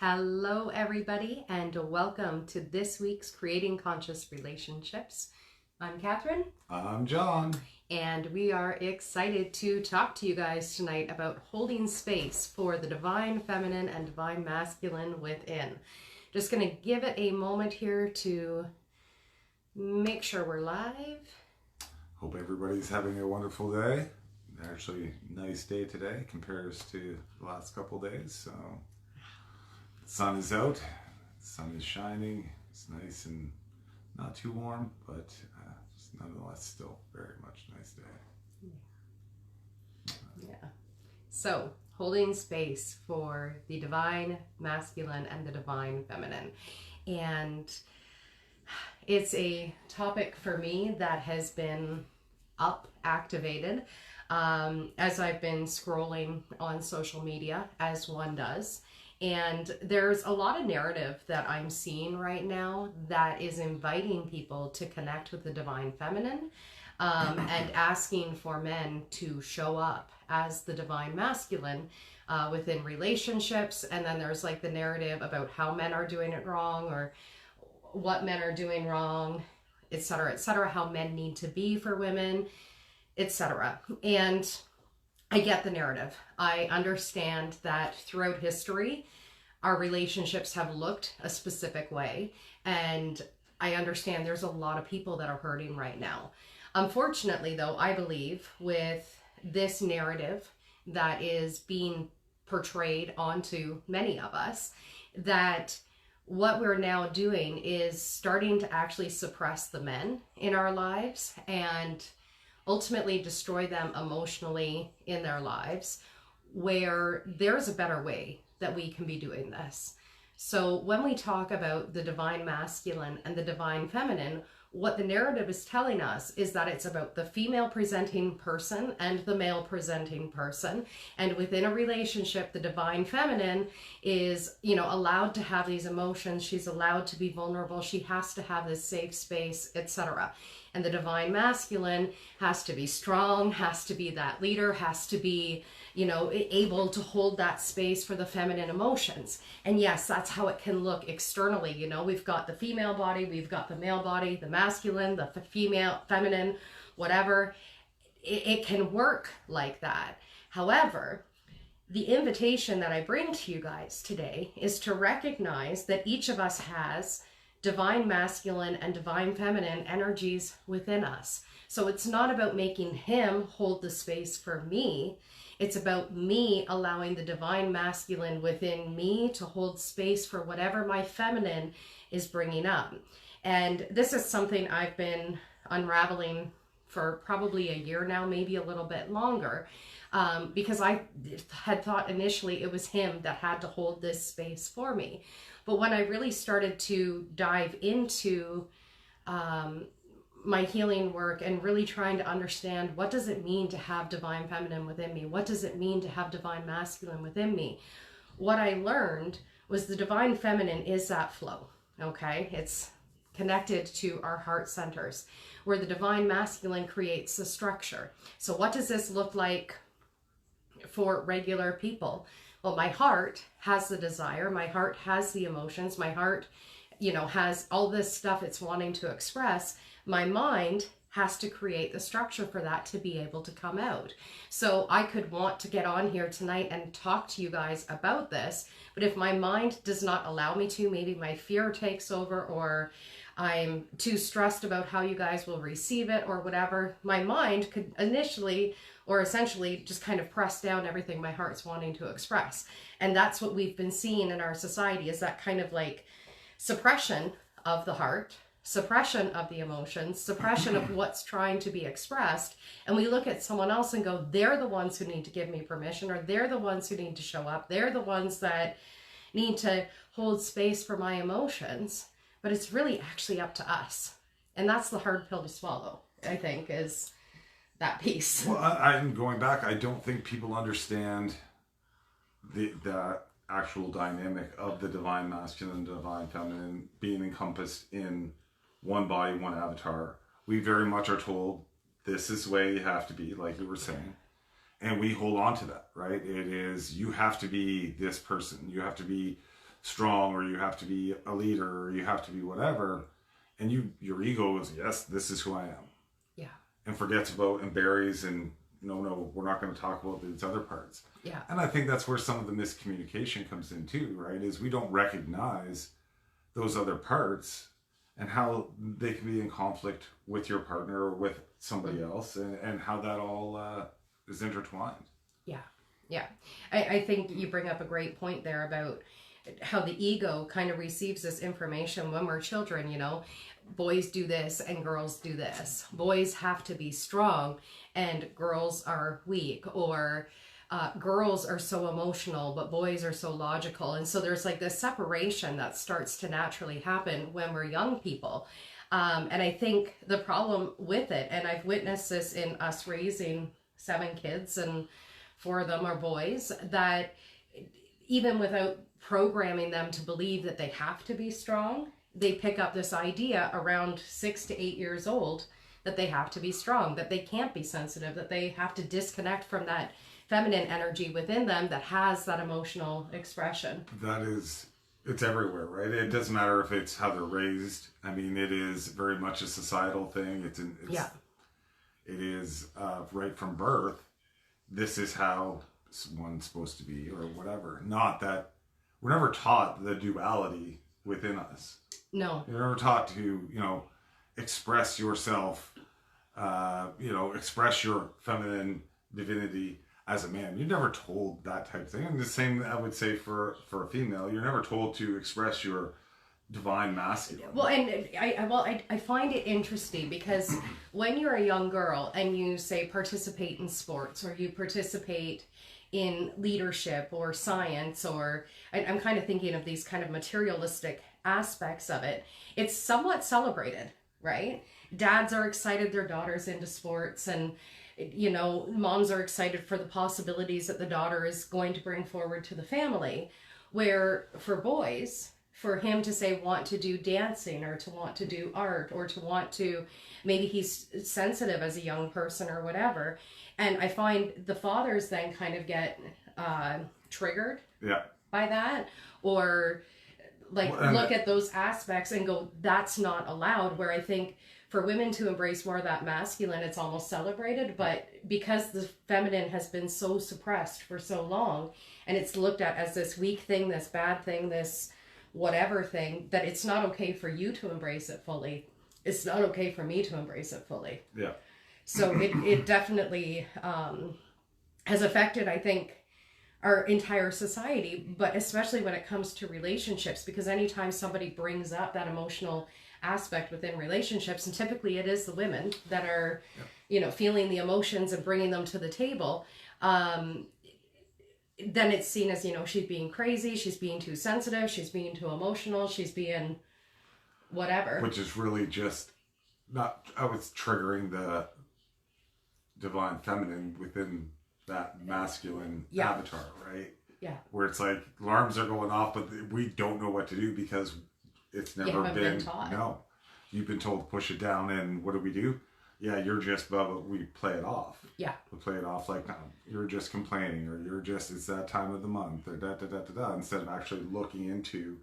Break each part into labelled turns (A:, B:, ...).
A: Hello, everybody, and welcome to this week's Creating Conscious Relationships. I'm Catherine.
B: I'm John.
A: And we are excited to talk to you guys tonight about holding space for the divine feminine and divine masculine within. Just going to give it a moment here to make sure we're live.
B: Hope everybody's having a wonderful day. Actually, nice day today compares to the last couple days. So, the sun is out, the sun is shining. It's nice and not too warm, but just nonetheless still very much nice day.
A: Yeah. So, holding space for the divine masculine and the divine feminine. And it's a topic for me that has been activated as I've been scrolling on social media, as one does. And there's a lot of narrative that I'm seeing right now that is inviting people to connect with the divine feminine and asking for men to show up as the divine masculine within relationships. And then there's like the narrative about how men are doing it wrong or what men are doing wrong, etc., how men need to be for women, etc. And I get the narrative. I understand that throughout history, our relationships have looked a specific way. And I understand there's a lot of people that are hurting right now. Unfortunately, though, I believe with this narrative that is being portrayed onto many of us, that what we're now doing is starting to actually suppress the men in our lives and ultimately destroy them emotionally in their lives, where there's a better way that we can be doing this. So when we talk about the divine masculine and the divine feminine, what the narrative is telling us is that it's about the female presenting person and the male presenting person. And within a relationship, the divine feminine is, allowed to have these emotions. She's allowed to be vulnerable. She has to have this safe space, etc. And the divine masculine has to be strong, has to be that leader, has to be, able to hold that space for the feminine emotions. And yes, that's how it can look externally. We've got the female body, we've got the male body, the masculine, the female, feminine, whatever. It can work like that. However, the invitation that I bring to you guys today is to recognize that each of us has divine masculine and divine feminine energies within us. So it's not about making him hold the space for me. It's about me allowing the divine masculine within me to hold space for whatever my feminine is bringing up. And this is something I've been unraveling for probably a year now, maybe a little bit longer, because I had thought initially it was him that had to hold this space for me. But when I really started to dive into my healing work and really trying to understand what does it mean to have divine feminine within me? What does it mean to have divine masculine within me? What I learned was the divine feminine is that flow, okay? It's connected to our heart centers, where the divine masculine creates the structure. So what does this look like for regular people? Well, my heart has the desire, my heart has the emotions, my heart, has all this stuff it's wanting to express. My mind has to create the structure for that to be able to come out. So I could want to get on here tonight and talk to you guys about this, but if my mind does not allow me to, maybe my fear takes over, or I'm too stressed about how you guys will receive it or whatever, my mind could initially or essentially just kind of press down everything my heart's wanting to express. And that's what we've been seeing in our society, is that kind of like suppression of the heart, suppression of the emotions, suppression of what's trying to be expressed. And we look at someone else and go, they're the ones who need to give me permission, or they're the ones who need to show up. They're the ones that need to hold space for my emotions. But it's really actually up to us. And that's the hard pill to swallow, I think, is that piece.
B: Well, I'm going back. I don't think people understand the actual dynamic of the divine masculine and divine feminine being encompassed in one body, one avatar. We very much are told this is the way you have to be, like you were saying. And we hold on to that, right? It is, you have to be this person. You have to be strong, or you have to be a leader, or you have to be whatever, and your ego is, yes, this is who I am.
A: Yeah.
B: And forgets about and buries and no, we're not going to talk about these other parts.
A: Yeah.
B: And I think that's where some of the miscommunication comes in too, right? Is we don't recognize those other parts and how they can be in conflict with your partner or with somebody else, and how that all is intertwined.
A: Yeah. Yeah. I think you bring up a great point there about how the ego kind of receives this information when we're children, you know. Boys do this and girls do this. Boys have to be strong and girls are weak, or girls are so emotional but boys are so logical. And so there's like this separation that starts to naturally happen when we're young people. And I think the problem with it, and I've witnessed this in us raising 7 kids and 4 of them are boys, that even without programming them to believe that they have to be strong, they pick up this idea around 6 to 8 years old that they have to be strong, that they can't be sensitive, that they have to disconnect from that feminine energy within them that has that emotional expression.
B: It's everywhere, right? It doesn't matter if it's how they're raised. I mean, it is very much a societal thing. It is right from birth. This is how one's supposed to be, or whatever. Not that we're never taught the duality within us.
A: No.
B: You're never taught to, express yourself, express your feminine divinity as a man. You're never told that type of thing. And the same, I would say, for a female, you're never told to express your divine masculine.
A: Well, and I find it interesting because when you're a young girl and you say participate in sports, or you participate in leadership or science, or I'm kind of thinking of these kind of materialistic aspects of it, it's somewhat celebrated, right? Dads are excited their daughter's into sports, and moms are excited for the possibilities that the daughter is going to bring forward to the family. Where for boys, for him to say want to do dancing, or to want to do art, or to want to, maybe he's sensitive as a young person or whatever. And I find the fathers then kind of get triggered by that, or look at those aspects and go, that's not allowed. Where I think for women to embrace more of that masculine, it's almost celebrated. But because the feminine has been so suppressed for so long, and it's looked at as this weak thing, this bad thing, this whatever thing, that it's not okay for you to embrace it fully. It's not okay for me to embrace it fully.
B: Yeah.
A: So it definitely has affected, I think, our entire society, but especially when it comes to relationships, because anytime somebody brings up that emotional aspect within relationships, and typically it is the women that are, feeling the emotions and bringing them to the table, then it's seen as, she's being crazy, she's being too sensitive, she's being too emotional, she's being whatever.
B: Which is really just I was triggering the divine feminine within that masculine avatar, right?
A: Yeah.
B: Where it's like alarms are going off, but we don't know what to do because it's never been taught. No. You've been told to push it down, and what do? Yeah, you're just, but we play it off.
A: Yeah.
B: We play it off like, no, you're just complaining, or it's that time of the month, or da, instead of actually looking into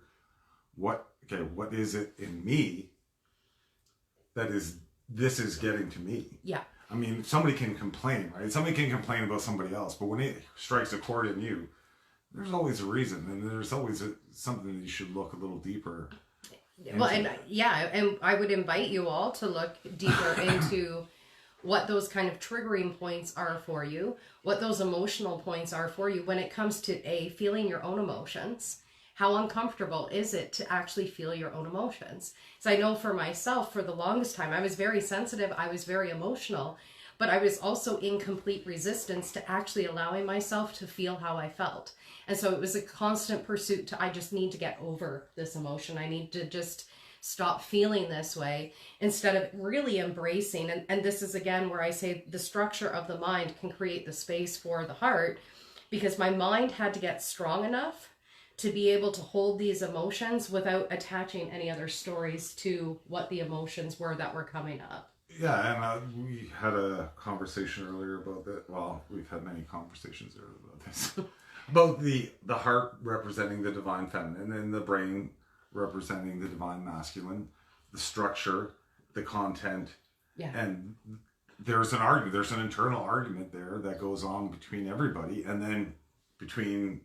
B: what is it in me this is getting to me.
A: Yeah.
B: I mean, somebody can complain, right? Somebody can complain about somebody else, but when it strikes a chord in you, there's always a reason, and there's always something that you should look a little deeper into.
A: Well, and I would invite you all to look deeper into what those kind of triggering points are for you, what those emotional points are for you when it comes to feeling your own emotions. How uncomfortable is it to actually feel your own emotions? So I know for myself, for the longest time, I was very sensitive, I was very emotional, but I was also in complete resistance to actually allowing myself to feel how I felt. And so it was a constant pursuit I just need to get over this emotion. I need to just stop feeling this way, instead of really embracing. And this is again where I say the structure of the mind can create the space for the heart, because my mind had to get strong enough to be able to hold these emotions without attaching any other stories to what the emotions were that were coming up.
B: Yeah, and we had a conversation earlier about that. Well, we've had many conversations earlier about this. Both the heart representing the divine feminine and the brain representing the divine masculine, the structure, the content,
A: Yeah.
B: and there's an argument, there's an internal argument there that goes on between everybody, and then between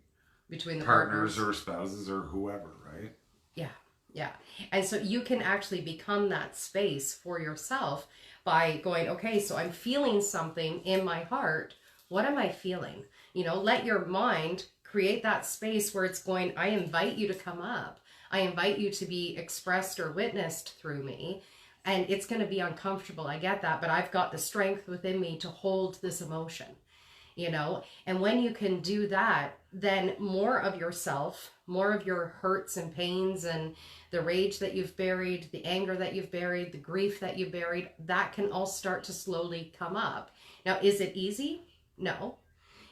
A: the
B: partners or spouses or whoever, right?
A: Yeah. Yeah. And so you can actually become that space for yourself by going, okay, so I'm feeling something in my heart. What am I feeling? You know, let your mind create that space where it's going, I invite you to come up. I invite you to be expressed or witnessed through me. And it's going to be uncomfortable. I get that. But I've got the strength within me to hold this emotion, you know? And when you can do that, then more of yourself, more of your hurts and pains and the rage that you've buried, the anger that you've buried, the grief that you've buried, that can all start to slowly come up. Now, is it easy? No.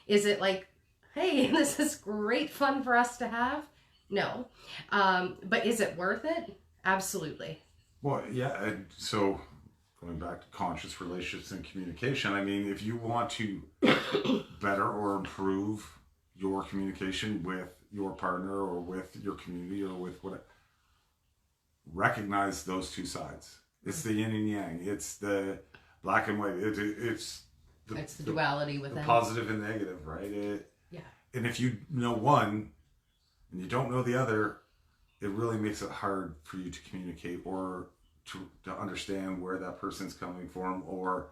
A: Is it like, hey, this is great fun for us to have? No. But is it worth it? Absolutely.
B: Well, yeah. And so going back to conscious relationships and communication, I mean, if you want to better or improve your communication with your partner or with your community or with whatever, recognize those two sides. It's the yin and yang. It's the black and white. It's
A: the duality within.
B: The positive and negative, right?
A: Yeah.
B: And if you know one and you don't know the other, it really makes it hard for you to communicate or to understand where that person's coming from or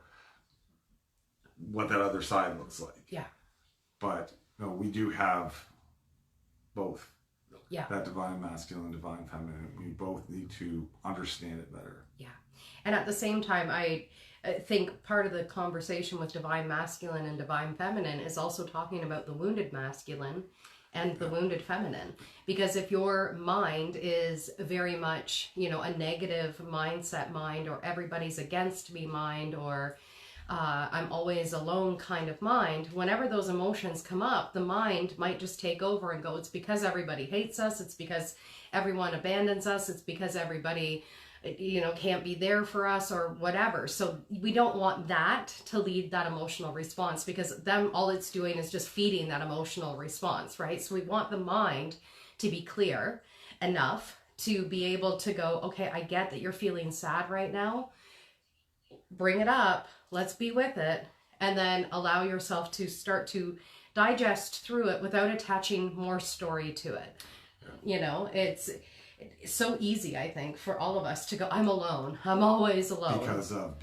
B: what that other side looks like.
A: Yeah.
B: But no, we do have both.
A: Yeah.
B: That divine masculine, divine feminine. We both need to understand it better.
A: Yeah. And at the same time, I think part of the conversation with divine masculine and divine feminine is also talking about the wounded masculine and the wounded feminine. Because if your mind is very much, you know, a negative mindset mind, or everybody's against me mind, or I'm always alone kind of mind, whenever those emotions come up, the mind might just take over and go, it's because everybody hates us, it's because everyone abandons us, it's because everybody, you know, can't be there for us or whatever. So we don't want that to lead that emotional response, because then all it's doing is just feeding that emotional response, right? So we want the mind to be clear enough to be able to go, okay, I get that you're feeling sad right now. Bring it up. Let's be with it. And then allow yourself to start to digest through it without attaching more story to it. Yeah. You know, it's so easy, I think, for all of us to go, I'm alone. I'm always alone. Because of,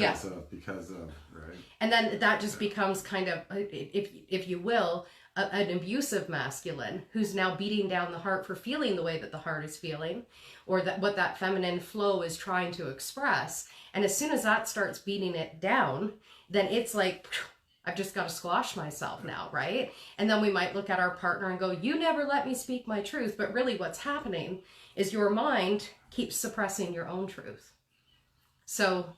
B: right?
A: And then that just becomes kind of, if you will, an abusive masculine who's now beating down the heart for feeling the way that the heart is feeling, or that what that feminine flow is trying to express. And as soon as that starts beating it down, then it's like, I've just got to squash myself now, right? And then we might look at our partner and go, you never let me speak my truth. But really what's happening is your mind keeps suppressing your own truth. So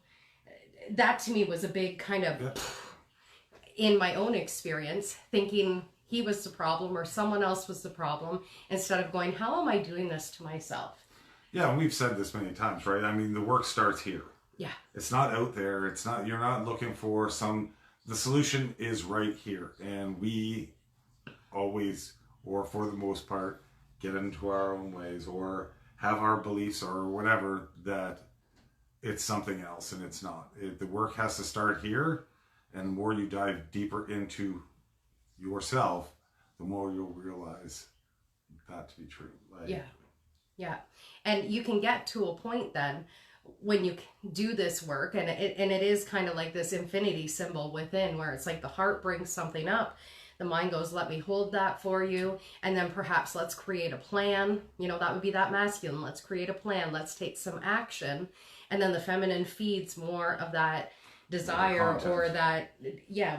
A: that to me was a big kind of, in my own experience, thinking he was the problem or someone else was the problem, instead of going, how am I doing this to myself?
B: Yeah, and we've said this many times, right? I mean, the work starts here.
A: Yeah.
B: It's not out there. It's not, you're not looking for the solution is right here. And we always, or for the most part, get into our own ways or have our beliefs or whatever that it's something else, and it's not. The work has to start here, and the more you dive deeper into yourself, the more you'll realize that to be true.
A: Yeah. And you can get to a point then when you do this work, and it is kind of like this infinity symbol within, where it's like the heart brings something up, the mind goes, let me hold that for you, and then perhaps let's create a plan. You know, that would be that masculine. Let's create a plan. Let's take some action. And then the feminine feeds more of that desire, or that,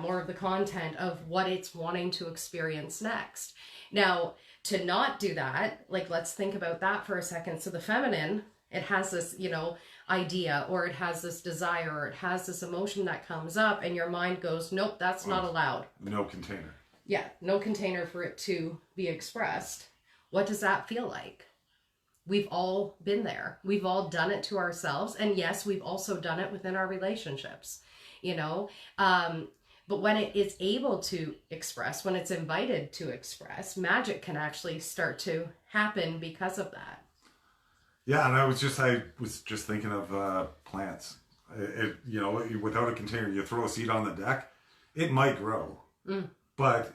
A: more of the content of what it's wanting to experience next. Now, to not do that, like, let's think about that for a second. So the feminine, it has this, you know, idea, or it has this desire, or it has this emotion that comes up, and your mind goes, nope, that's not allowed.
B: No container.
A: Yeah, no container for it to be expressed. What does that feel like? We've all been there. We've all done it to ourselves. And yes, we've also done it within our relationships, you know. But when it is able to express, when it's invited to express, magic can actually start to happen because of that.
B: Yeah, and I was just thinking of plants. You know, without a container, you throw a seed on the deck, it might grow. But,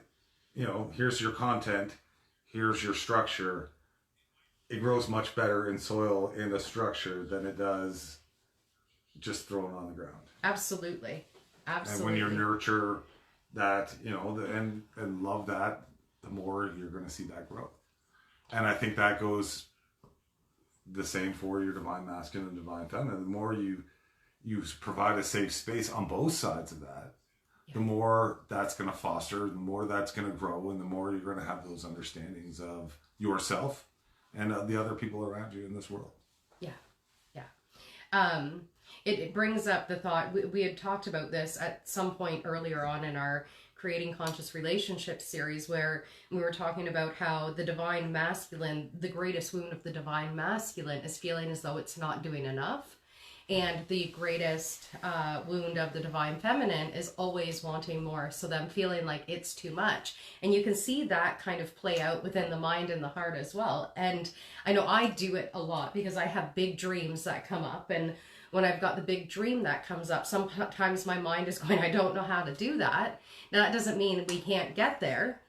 B: you know, here's your content, here's your structure. It grows much better in soil in a structure than it does just thrown on the ground.
A: Absolutely.
B: And when you nurture that, you know, and love that, the more you're going to see that grow. And I think that goes the same for your divine masculine and divine feminine. The more you provide a safe space on both sides of that, the more that's going to foster, the more that's going to grow, and the more you're going to have those understandings of yourself and the other people around you in this world.
A: Yeah. It brings up the thought, we had talked about this at some point earlier on in our Creating Conscious Relationships series, where we were talking about how the divine masculine, the greatest wound of the divine masculine is feeling as though it's not doing enough. And the greatest wound of the divine feminine is always wanting more. So them feeling like it's too much. And you can see that kind of play out within the mind and the heart as well. And I know I do it a lot because I have big dreams that come up. And when I've got the big dream that comes up, sometimes my mind is going, I don't know how to do that. Now, that doesn't mean we can't get there.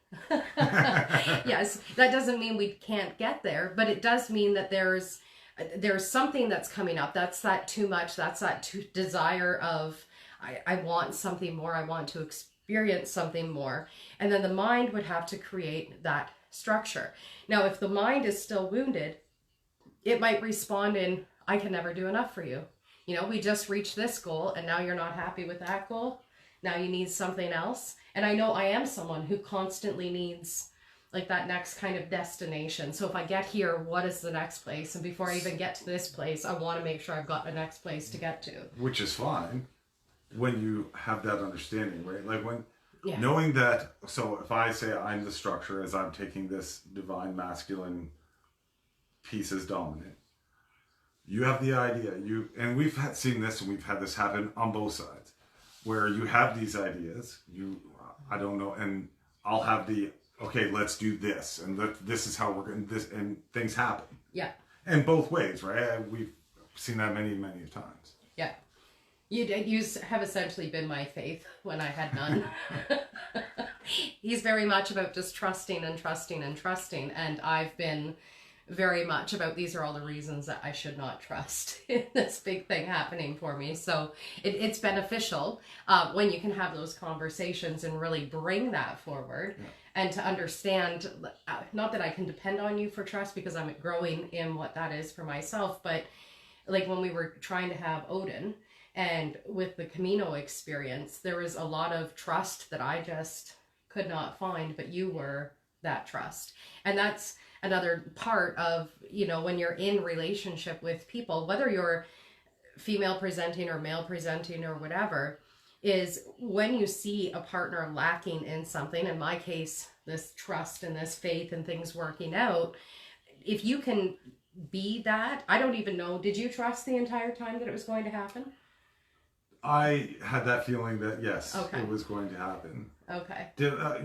A: Yes, that doesn't mean we can't get there. But it does mean that there's something that's coming up. That's that too much. That's that desire of, I want something more. I want to experience something more. And then the mind would have to create that structure. Now, if the mind is still wounded, it might respond in, I can never do enough for you. You know, we just reached this goal and now you're not happy with that goal. Now you need something else. And I know I am someone who constantly needs like that next kind of destination. So if I get here, what is the next place? And before I even get to this place, I want to make sure I've got the next place to get to.
B: Which is fine when you have that understanding, right? Like when knowing that, so if I say I'm the structure as I'm taking this divine masculine piece as dominant, you have the idea, and we've seen this and we've had this happen on both sides, where you have these ideas, I don't know, and I'll have okay, let's do this, and this is how we're going to this, and things happen.
A: Yeah.
B: And both ways, right? We've seen that many, many times.
A: Yeah. You have essentially been my faith when I had none. He's very much about just trusting and trusting and trusting, and I've been very much about these are all the reasons that I should not trust in this big thing happening for me. So it's beneficial when you can have those conversations and really bring that forward and to understand, not that I can depend on you for trust because I'm growing in what that is for myself, but like when we were trying to have Odin and with the Camino experience, there was a lot of trust that I just could not find, but you were that trust. And that's another part of, you know, when you're in relationship with people, whether you're female presenting or male presenting or whatever, is when you see a partner lacking in something, in my case, this trust and this faith and things working out, if you can be that, I don't even know, did you trust the entire time that it was going to happen?
B: I had that feeling that yes,
A: okay,
B: it was going to happen.
A: Okay.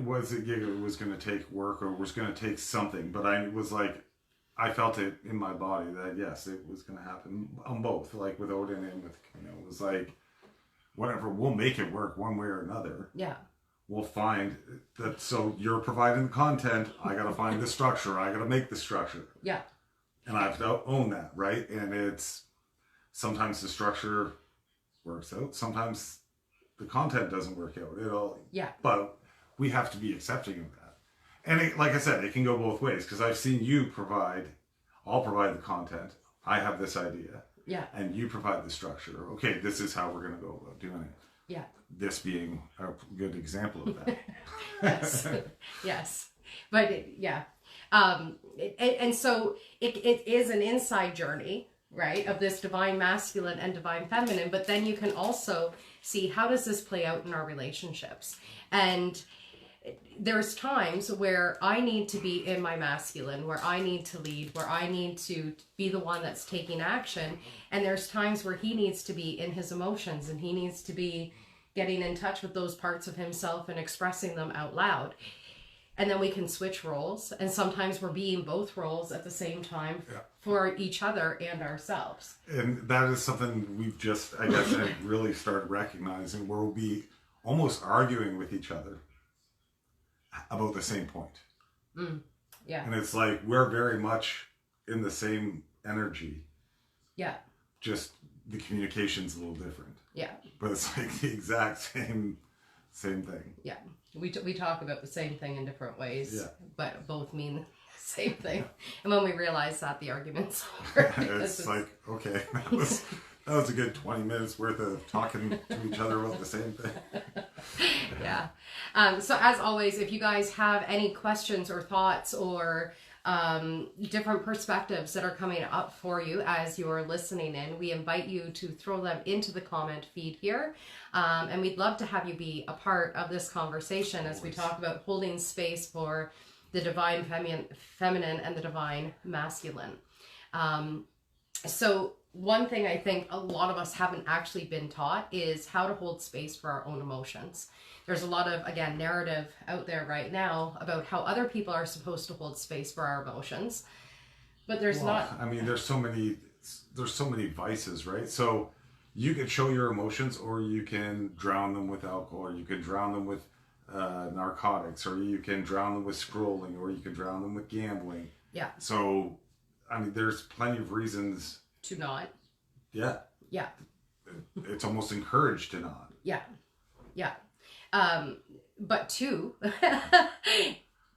B: Was it was going to take work or was going to take something, but I was like, I felt it in my body that yes, it was going to happen on both, like with Odin and with, you know, it was like, whatever, we'll make it work one way or another.
A: Yeah.
B: We'll find that. So you're providing the content. I got to find the structure. I got to make the structure.
A: Yeah.
B: And I have to own that, right? And it's sometimes the structure works out. Sometimes the content doesn't work out. But we have to be accepting of that. And like I said, it can go both ways because I've seen you I'll provide the content. I have this idea.
A: Yeah.
B: And you provide the structure. Okay, this is how we're going to go about doing it.
A: Yeah.
B: This being a good example of that.
A: Yes. Yes. But and so it is an inside journey, right, of this divine masculine and divine feminine, but then you can also see how does this play out in our relationships. And there's times where I need to be in my masculine, where I need to lead, where I need to be the one that's taking action. And there's times where he needs to be in his emotions and he needs to be getting in touch with those parts of himself and expressing them out loud. And then we can switch roles. And sometimes we're being both roles at the same time for each other and ourselves.
B: And that is something we've just, I guess, really started recognizing, where we'll be almost arguing with each other about the same point.
A: Yeah.
B: And it's like, we're very much in the same energy.
A: Yeah.
B: Just the communication's a little different.
A: Yeah.
B: But it's like the exact same thing.
A: Yeah. We talk about the same thing in different ways, but both mean the same thing. And when we realize that, the argument's over.
B: It's like, okay, that was a good 20 minutes worth of talking to each other about the same thing.
A: Yeah. So as always, if you guys have any questions or thoughts or different perspectives that are coming up for you as you're listening in, we invite you to throw them into the comment feed here. And we'd love to have you be a part of this conversation as we talk about holding space for the divine feminine and the divine masculine. So one thing I think a lot of us haven't actually been taught is how to hold space for our own emotions. There's a lot of, again, narrative out there right now about how other people are supposed to hold space for our emotions, but there's not.
B: I mean, there's so many vices, right? So you can show your emotions, or you can drown them with alcohol, or you can drown them with narcotics, or you can drown them with scrolling, or you can drown them with gambling.
A: Yeah.
B: So, I mean, there's plenty of reasons
A: to not.
B: Yeah.
A: Yeah.
B: It's almost encouraged to not.
A: Yeah. Yeah. But two,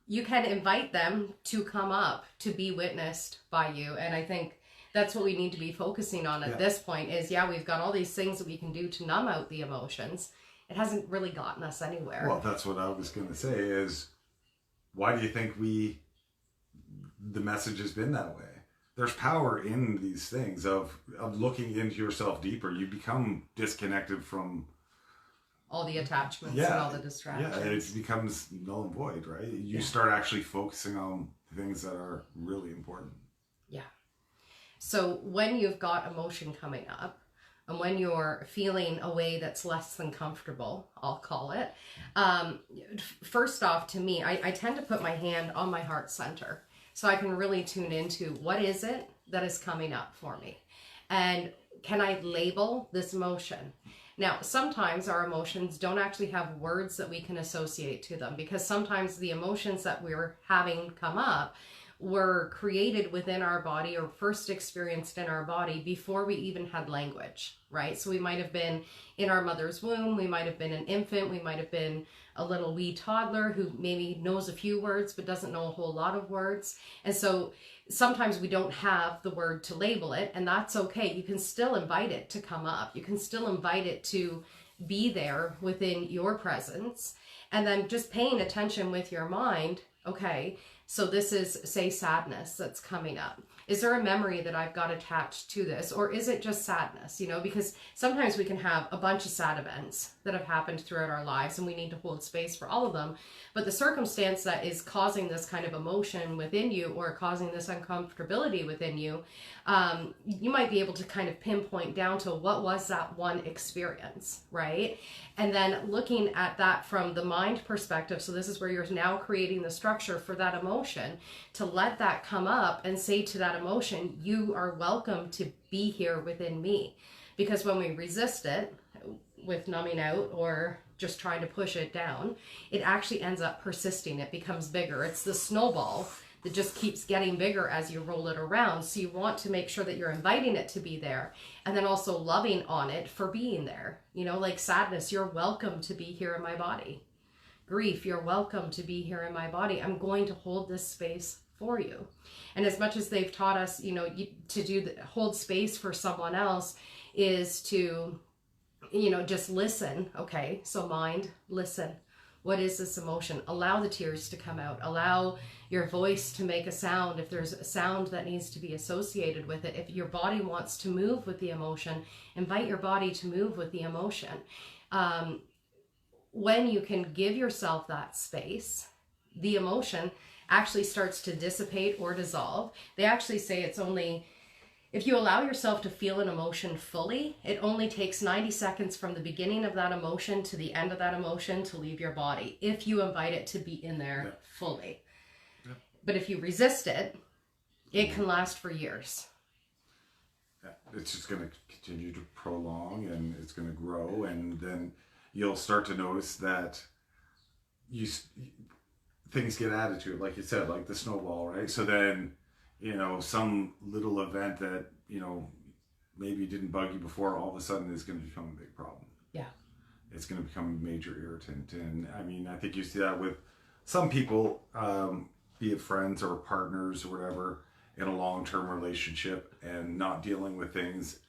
A: you can invite them to come up to be witnessed by you. And I think that's what we need to be focusing on at this point is, we've got all these things that we can do to numb out the emotions. It hasn't really gotten us anywhere.
B: Well, that's what I was going to say is, why do you think the message has been that way? There's power in these things of looking into yourself deeper. You become disconnected from
A: all the attachments and all the distractions.
B: Yeah, it becomes null and void, right? You start actually focusing on things that are really important. Yeah.
A: So when you've got emotion coming up, and when you're feeling a way that's less than comfortable, I'll call it, first off, to me, I tend to put my hand on my heart center so I can really tune into what is it that is coming up for me. And can I label this emotion? Now, sometimes our emotions don't actually have words that we can associate to them, because sometimes the emotions that we're having come up were created within our body or first experienced in our body before we even had language, right? So we might have been in our mother's womb, we might have been an infant, we might have been a little wee toddler who maybe knows a few words but doesn't know a whole lot of words. And so sometimes we don't have the word to label it, and that's okay. You can still invite it to come up. You can still invite it to be there within your presence, and then just paying attention with your mind. Okay, so this is, say, sadness that's coming up. Is there a memory that I've got attached to this? Or is it just sadness? You know, because sometimes we can have a bunch of sad events that have happened throughout our lives, and we need to hold space for all of them. But the circumstance that is causing this kind of emotion within you, or causing this uncomfortability within you, you might be able to kind of pinpoint down to what was that one experience, right? And then looking at that from the mind perspective, so this is where you're now creating the structure for that emotion, to let that come up and say to that emotion, you are welcome to be here within me. Because when we resist it with numbing out or just trying to push it down, it actually ends up persisting. It becomes bigger. It's the snowball that just keeps getting bigger as you roll it around. So you want to make sure that you're inviting it to be there, and then also loving on it for being there. You know, like sadness, you're welcome to be here in my body. Grief, you're welcome to be here in my body. I'm going to hold this space for you. And as much as they've taught us, you know, to hold space for someone else is to, you know, just listen. Okay, so mind, listen. What is this emotion? Allow the tears to come out. Allow your voice to make a sound if there's a sound that needs to be associated with it. If your body wants to move with the emotion, invite your body to move with the emotion. When you can give yourself that space, the emotion actually starts to dissipate or dissolve. They actually say it's if you allow yourself to feel an emotion fully, it only takes 90 seconds from the beginning of that emotion to the end of that emotion to leave your body, if you invite it to be in there fully. But if you resist it, it can last for years.
B: It's just going to continue to prolong, and it's going to grow, and then you'll start to notice that things get added to it, like you said, like the snowball, right? So then, some little event that, maybe didn't bug you before, all of a sudden is going to become a big problem.
A: Yeah.
B: It's going to become a major irritant. And I mean, I think you see that with some people, be it friends or partners or whatever, in a long-term relationship and not dealing with things.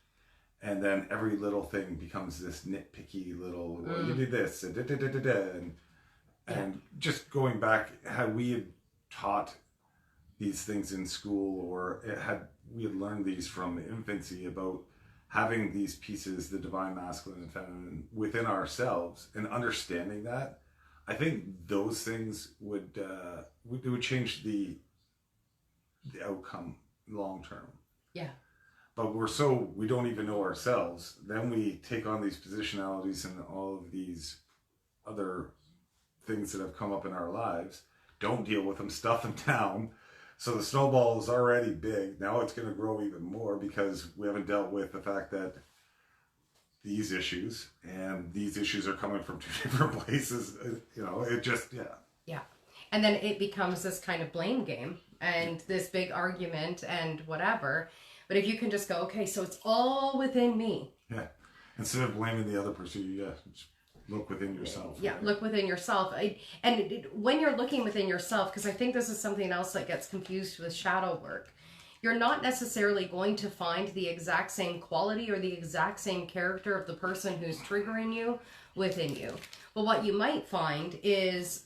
B: And then every little thing becomes this nitpicky little, well, you did this, and just going back, had we had taught these things in school, or we had learned these from infancy about having these pieces, the divine masculine and feminine, within ourselves, and understanding that, I think those things would change the outcome long term.
A: Yeah.
B: But we don't even know ourselves. Then we take on these positionalities and all of these other things that have come up in our lives, don't deal with them, stuff them down. So the snowball is already big. Now it's going to grow even more because we haven't dealt with the fact that these issues are coming from two different places. It just,
A: Yeah. And then it becomes this kind of blame game and this big argument and whatever. But if you can just go, okay, so it's all within me.
B: Yeah. Instead of blaming the other person, just look within yourself.
A: Yeah, right? Look within yourself. When you're looking within yourself, because I think this is something else that gets confused with shadow work, you're not necessarily going to find the exact same quality or the exact same character of the person who's triggering you within you. But what you might find is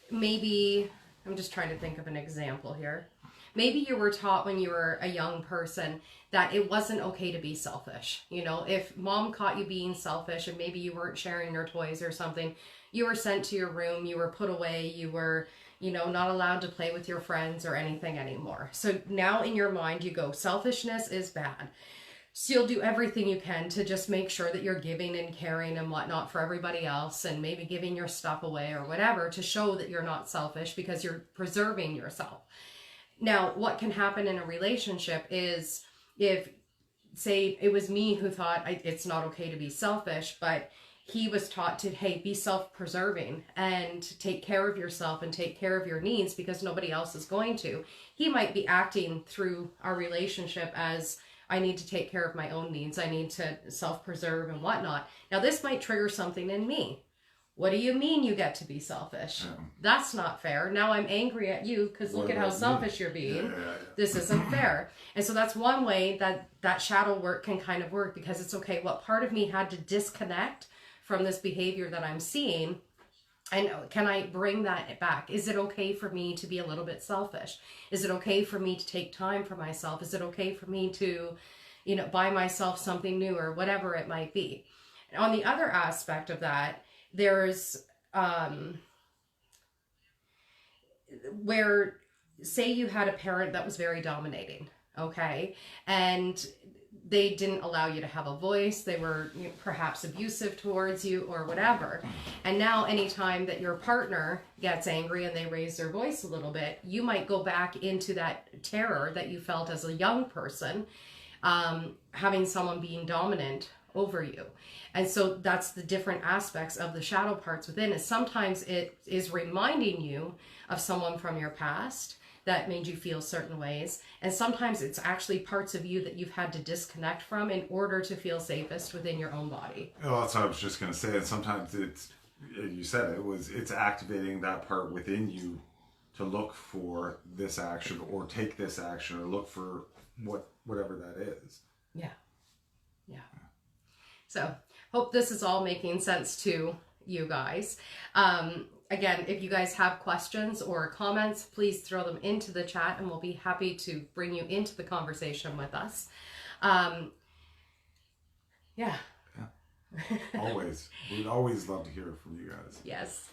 A: maybe, I'm just trying to think of an example here. Maybe you were taught when you were a young person that it wasn't okay to be selfish. If mom caught you being selfish and maybe you weren't sharing your toys or something, you were sent to your room, you were put away, you were, not allowed to play with your friends or anything anymore. So now in your mind you go, selfishness is bad. So you'll do everything you can to just make sure that you're giving and caring and whatnot for everybody else, and maybe giving your stuff away or whatever to show that you're not selfish because you're preserving yourself. Now, what can happen in a relationship is if, say, it was me who thought it's not okay to be selfish, but he was taught to, hey, be self-preserving and take care of yourself and take care of your needs because nobody else is going to. He might be acting through our relationship as, I need to take care of my own needs. I need to self-preserve and whatnot. Now, this might trigger something in me. What do you mean you get to be selfish? Yeah. That's not fair. Now I'm angry at you because look at how selfish you're being. Yeah. This isn't fair. And so that's one way that shadow work can kind of work, because it's okay, what part of me had to disconnect from this behavior that I'm seeing, and can I bring that back? Is it okay for me to be a little bit selfish? Is it okay for me to take time for myself? Is it okay for me to, buy myself something new or whatever it might be? On the other aspect of that, there's where, say you had a parent that was very dominating, okay, and they didn't allow you to have a voice. They were perhaps abusive towards you or whatever. And now anytime that your partner gets angry and they raise their voice a little bit, you might go back into that terror that you felt as a young person, having someone being dominant over you. And so that's the different aspects of the shadow parts within. Is sometimes it is reminding you of someone from your past that made you feel certain ways. And sometimes it's actually parts of you that you've had to disconnect from in order to feel safest within your own body.
B: Well, that's what I was just going to say. And sometimes you said it's activating that part within you to look for this action or take this action or look for whatever that is.
A: Yeah. So hope this is all making sense to you guys. Again, if you guys have questions or comments, please throw them into the chat and we'll be happy to bring you into the conversation with us. Yeah.
B: Always. We'd always love to hear from you guys.
A: Yes.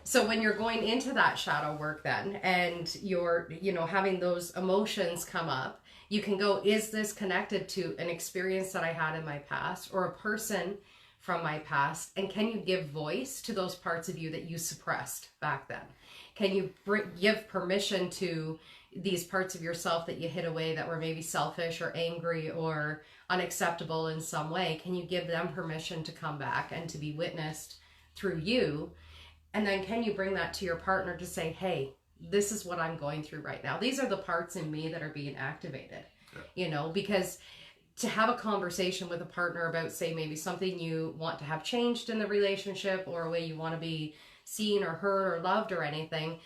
A: So when you're going into that shadow work then, and you're, having those emotions come up, you can go, is this connected to an experience that I had in my past or a person from my past? And can you give voice to those parts of you that you suppressed back then? Can you give permission to these parts of yourself that you hid away that were maybe selfish or angry or unacceptable in some way? Can you give them permission to come back and to be witnessed through you? And then can you bring that to your partner to say, hey, this is what I'm going through right now. These are the parts in me that are being activated, because to have a conversation with a partner about, say, maybe something you want to have changed in the relationship or a way you want to be seen or heard or loved or anything,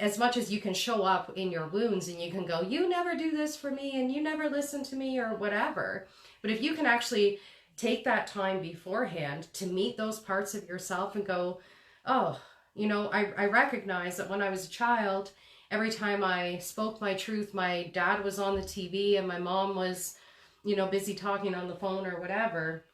A: as much as you can show up in your wounds and you can go, you never do this for me and you never listen to me or whatever. But if you can actually take that time beforehand to meet those parts of yourself and go, oh, I recognize that when I was a child, every time I spoke my truth, my dad was on the TV and my mom was, busy talking on the phone or whatever.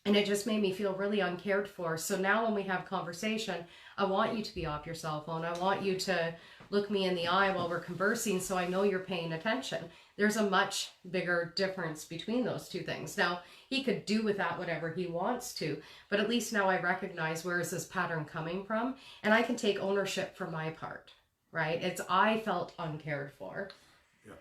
A: And it just made me feel really uncared for. So now when we have conversation, I want you to be off your cell phone. I want you to look me in the eye while we're conversing so I know you're paying attention. There's a much bigger difference between those two things. Now, he could do with that whatever he wants to, but at least now I recognize where is this pattern coming from, and I can take ownership for my part, right? It's I felt uncared for.
B: Yeah.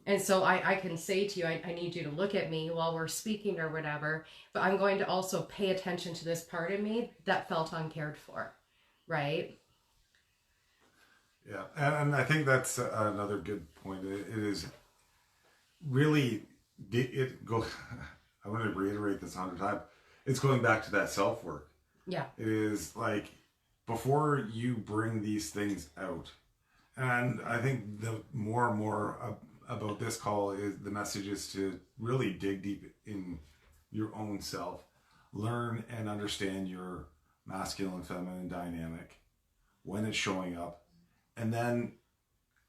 A: And so I can say to you, I need you to look at me while we're speaking or whatever, but I'm going to also pay attention to this part of me that felt uncared for, right?
B: Yeah, and I think that's another good point. It is really, it go. I want to reiterate this 100 times. It's going back to that self-work.
A: Yeah.
B: It is like, before you bring these things out, and I think the more and more about this call is the message is to really dig deep in your own self, learn and understand your masculine and feminine dynamic, when it's showing up, and then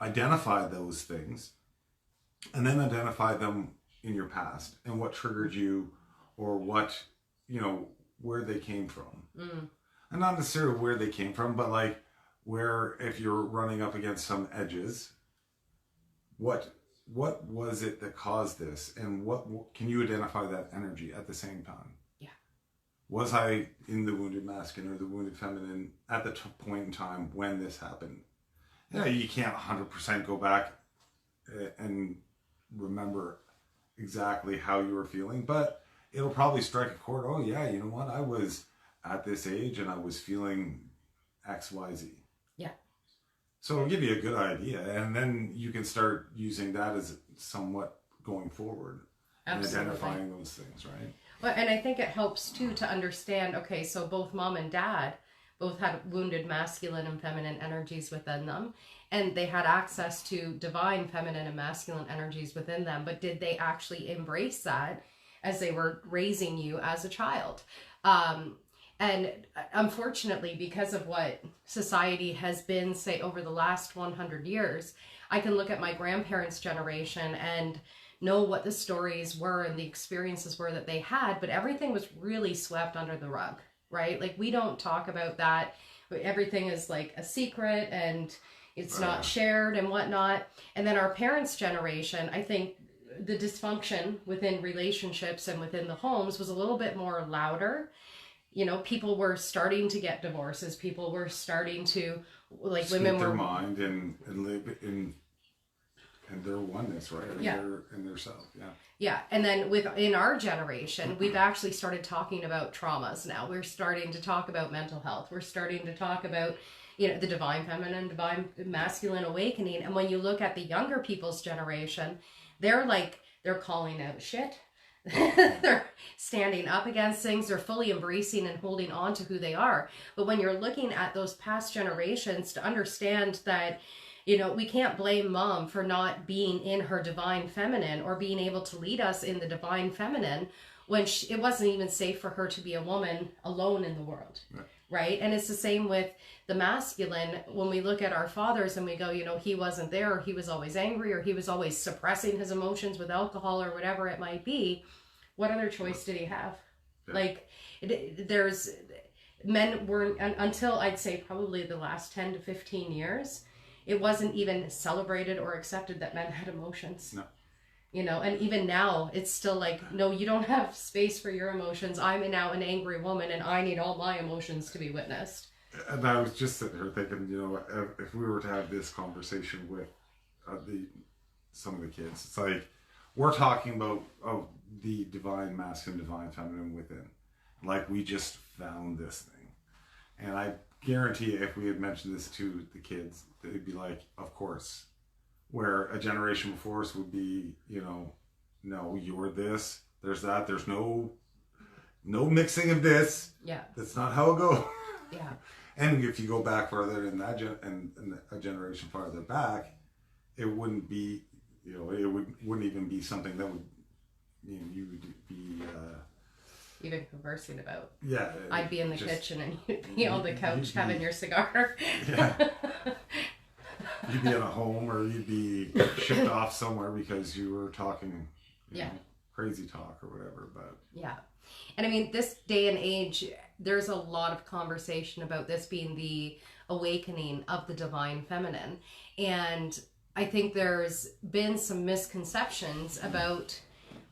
B: identify those things, and then identify them in your past and what triggered you, or what, where they came from. And not necessarily where they came from, but like where, if you're running up against some edges, what was it that caused this, and what can you identify that energy at the same time?
A: Yeah.
B: Was I in the wounded masculine or the wounded feminine at the point in time when this happened? Yeah, you can't 100% go back and remember exactly how you were feeling, but it'll probably strike a chord. Oh yeah, you know what? I was at this age and I was feeling X, Y, Z.
A: Yeah.
B: So it'll give you a good idea, and then you can start using that as somewhat going forward. Absolutely. And identifying those things, right?
A: Well, and I think it helps too to understand, okay, so both mom and dad both had wounded masculine and feminine energies within them, and they had access to divine feminine and masculine energies within them, but did they actually embrace that as they were raising you as a child? And unfortunately, because of what society has been, say, over the last 100 years, I can look at my grandparents' generation and know what the stories were and the experiences were that they had, but everything was really swept under the rug, right? Like, we don't talk about that. Everything is like a secret and it's not shared and whatnot. And then our parents' generation, I think the dysfunction within relationships and within the homes was a little bit more louder. People were starting to get divorces. People were starting to, like,
B: speak
A: women were
B: their mind and live in their oneness, right?
A: Yeah.
B: In their self. Yeah.
A: Yeah. And then in our generation, we've actually started talking about traumas now. We're starting to talk about mental health. We're starting to talk about, the divine feminine, divine masculine awakening. And when you look at the younger people's generation, they're calling out shit. They're standing up against things. They're fully embracing and holding on to who they are. But when you're looking at those past generations, to understand that, we can't blame mom for not being in her divine feminine or being able to lead us in the divine feminine when it wasn't even safe for her to be a woman alone in the world. Right? And it's the same with the masculine. When we look at our fathers and we go, he wasn't there, or he was always angry, or he was always suppressing his emotions with alcohol or whatever it might be, what other choice did he have? Yeah. Like, there's Men weren't, until I'd say probably the last 10 to 15 years, it wasn't even celebrated or accepted that men had emotions.
B: No.
A: You know, and even now it's still like, no, you don't have space for your emotions. I'm now an angry woman and I need all my emotions to be witnessed.
B: And I was just sitting here thinking, you know, if we were to have this conversation with some of the kids, it's like we're talking about the divine masculine, divine feminine within. Like we just found this thing. And I guarantee if we had mentioned this to the kids, they'd be like, of course. Where a generation before us would be, you know, no, you're this, there's that, there's no mixing of this.
A: Yeah.
B: That's not how it goes.
A: Yeah.
B: And if you go back further in that and a generation farther back, it wouldn't be, you know, wouldn't even be something that would, you know, you would be
A: even conversing about.
B: Yeah.
A: I'd be in the kitchen and you'd be on the couch having your cigar.
B: Yeah. You'd be in a home or you'd be shipped off somewhere because you were talking, you know, crazy talk or whatever. But
A: yeah. And I mean, this day and age, there's a lot of conversation about this being the awakening of the divine feminine. And I think there's been some misconceptions about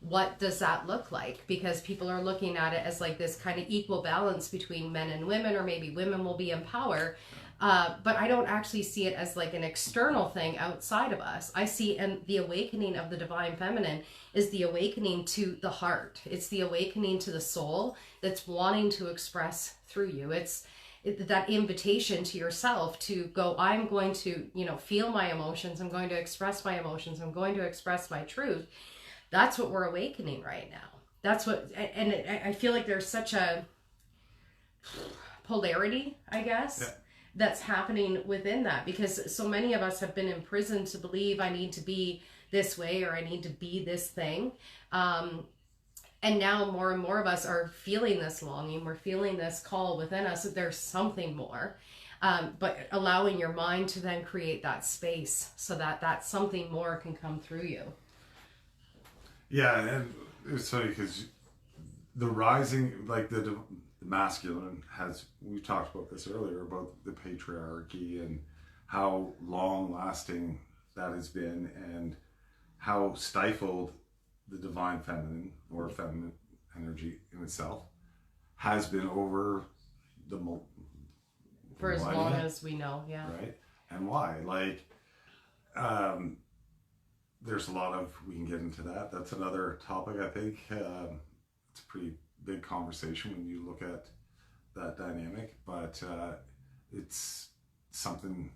A: what does that look like, because people are looking at it as like this kind of equal balance between men and women, or maybe women will be in power. But I don't actually see it as like an external thing outside of us. I see, and the awakening of the divine feminine is the awakening to the heart. It's the awakening to the soul that's wanting to express through you. It's that invitation to yourself to go, I'm going to, you know, feel my emotions. I'm going to express my emotions. I'm going to express my truth. That's what we're awakening right now. That's what, and I feel like there's such a polarity, I guess.
B: Yeah.
A: That's happening within that, because so many of us have been imprisoned to believe I need to be this way or I need to be this thing. And now more and more of us are feeling this longing. We're feeling this call within us that there's something more. But allowing your mind to then create that space so that that something more can come through you.
B: Yeah, and it's funny because the rising, like the masculine has, we talked about this earlier about the patriarchy and how long lasting that has been and how stifled the divine feminine or feminine energy in itself has been over the
A: for as long as we know. Yeah.
B: Right. And why? Like there's a lot of, we can get into that, that's another topic. I think it's a pretty big conversation when you look at that dynamic, but it's something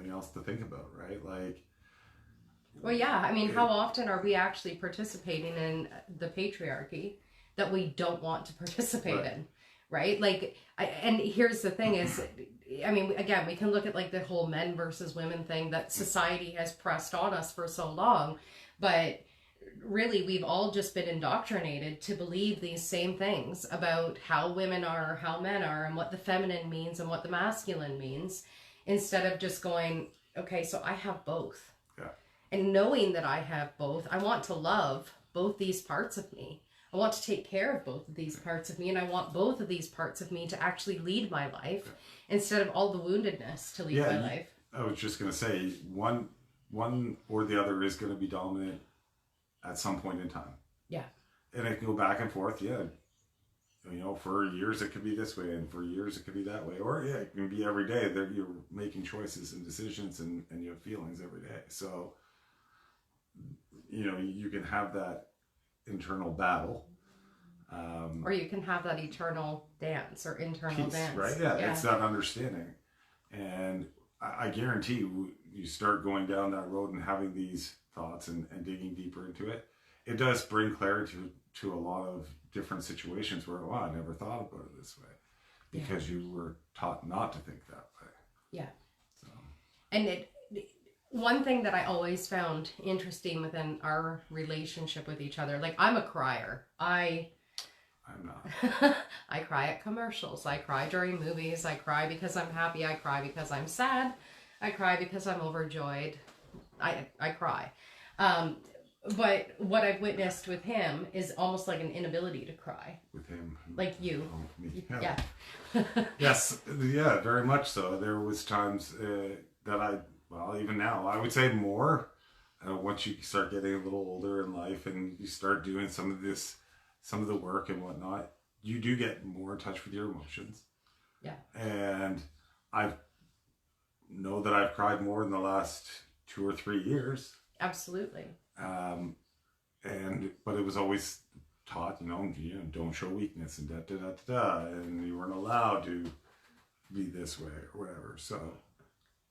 B: else to think about, right? Like,
A: well, yeah, I mean, how often are we actually participating in the patriarchy that we don't want to participate in, right? Like, and here's the thing is, I mean, again, we can look at like the whole men versus women thing that society has pressed on us for so long, but really we've all just been indoctrinated to believe these same things about how women are, how men are, and what the feminine means and what the masculine means, instead of just going, okay, so I have both.
B: Yeah.
A: And knowing that I have both, I want to love both these parts of me. I want to take care of both of these parts of me, and I want both of these parts of me to actually lead my life instead of all the woundedness to lead my life.
B: I was just going to say, one or the other is going to be dominant at some point in time. Yeah. And it can go back and forth. Yeah. You know, for years it could be this way and for years it could be that way. Or yeah, it can be every day that you're making choices and decisions and you have feelings every day. So, you know, you can have that internal battle.
A: Or you can have that eternal dance or internal
B: peace,
A: dance.
B: Right? Yeah, it's that understanding. And I guarantee you start going down that road and having these thoughts and digging deeper into it, it does bring clarity to a lot of different situations where, wow, I never thought about it this way, because you were taught not to think that way. Yeah. So.
A: And one thing that I always found interesting within our relationship with each other, like I'm a crier. I'm not. I cry at commercials. I cry during movies. I cry because I'm happy. I cry because I'm sad. I cry because I'm overjoyed. I cry. But what I've witnessed with him is almost like an inability to cry.
B: With him.
A: Like you.
B: Oh, me.
A: Yeah.
B: Yes, yeah, very much so. There was times well, even now, I would say more. Once you start getting a little older in life and you start doing some of the work and whatnot, you do get more in touch with your emotions.
A: Yeah.
B: And I know that I've cried more in the last 2 or 3 years.
A: Absolutely.
B: But it was always taught, don't show weakness and and you weren't allowed to be this way or whatever. So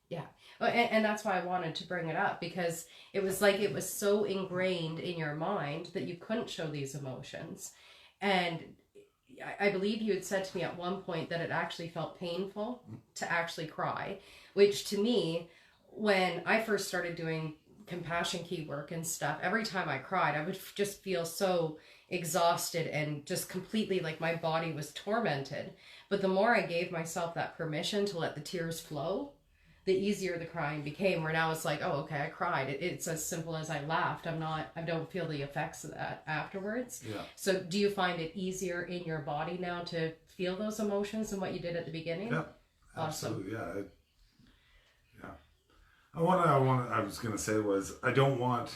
A: yeah. And that's why I wanted to bring it up, because it was like it was so ingrained in your mind that you couldn't show these emotions. And I believe you had said to me at one point that it actually felt painful to actually cry, which to me, when I first started doing compassion key work and stuff, every time I cried, I would just feel so exhausted and just completely like my body was tormented. But the more I gave myself that permission to let the tears flow, the easier the crying became, where now it's like, oh, okay, I cried. It's as simple as I laughed. I don't feel the effects of that afterwards.
B: yeah.
A: So do you find it easier in your body now to feel those emotions than what you did at the beginning?
B: Yeah,
A: Awesome.
B: absolutely. Yeah. I was going to say was, I don't want